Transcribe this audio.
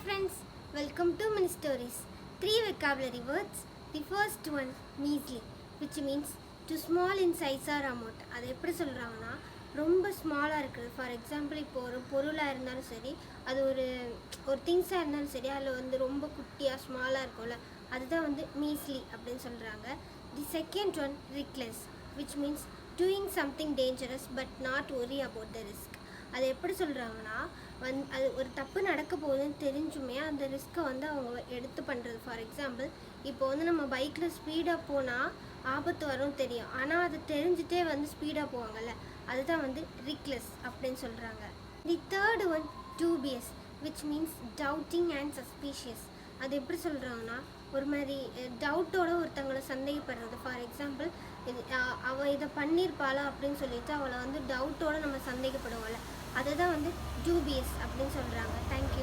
friends, welcome to Mini Stories. 3 vocabulary words. The first one, measly, which means too small in size or amount. அது எப்படி சொல்கிறாங்கன்னா ரொம்ப ஸ்மாலாக இருக்குது. For example இப்போ ஒரு பொருளாக இருந்தாலும் சரி, அது ஒரு திங்ஸாக இருந்தாலும் சரி, அதில் வந்து ரொம்ப குட்டியாக ஸ்மாலாக இருக்கும்ல, அதுதான் வந்து மீஸ்லி அப்படின்னு சொல்கிறாங்க. The second one, reckless, which means doing something dangerous but not worry about the risk. அது எப்படி சொல்கிறாங்கன்னா அது ஒரு தப்பு நடக்க போகுதுன்னு தெரிஞ்சுமே அந்த ரிஸ்க்கை வந்து அவங்க எடுத்து பண்ணுறது. ஃபார் எக்ஸாம்பிள் இப்போ வந்து நம்ம பைக்கில் ஸ்பீடாக போனால் ஆபத்து வரும்னு தெரியும், ஆனால் அது தெரிஞ்சுட்டே வந்து ஸ்பீடாக போவாங்கல்ல, அதுதான் வந்து reckless அப்படின்னு சொல்கிறாங்க. The third one, dubious, which means doubting and suspicious. அது எப்படி சொல்கிறாங்கன்னா ஒரு மாதிரி டவுட்டோட ஒருத்தவங்களை சந்தேகப்படுறது. ஃபார் எக்ஸாம்பிள் அவள் இதை பண்ணியிருப்பாளா அப்படின்னு சொல்லிட்டு அவளை வந்து டவுட்டோடு நம்ம சந்தேகப்படுவோம்ல, அதை தான் வந்து dubious அப்படின்னு சொல்கிறாங்க. தேங்க்யூ.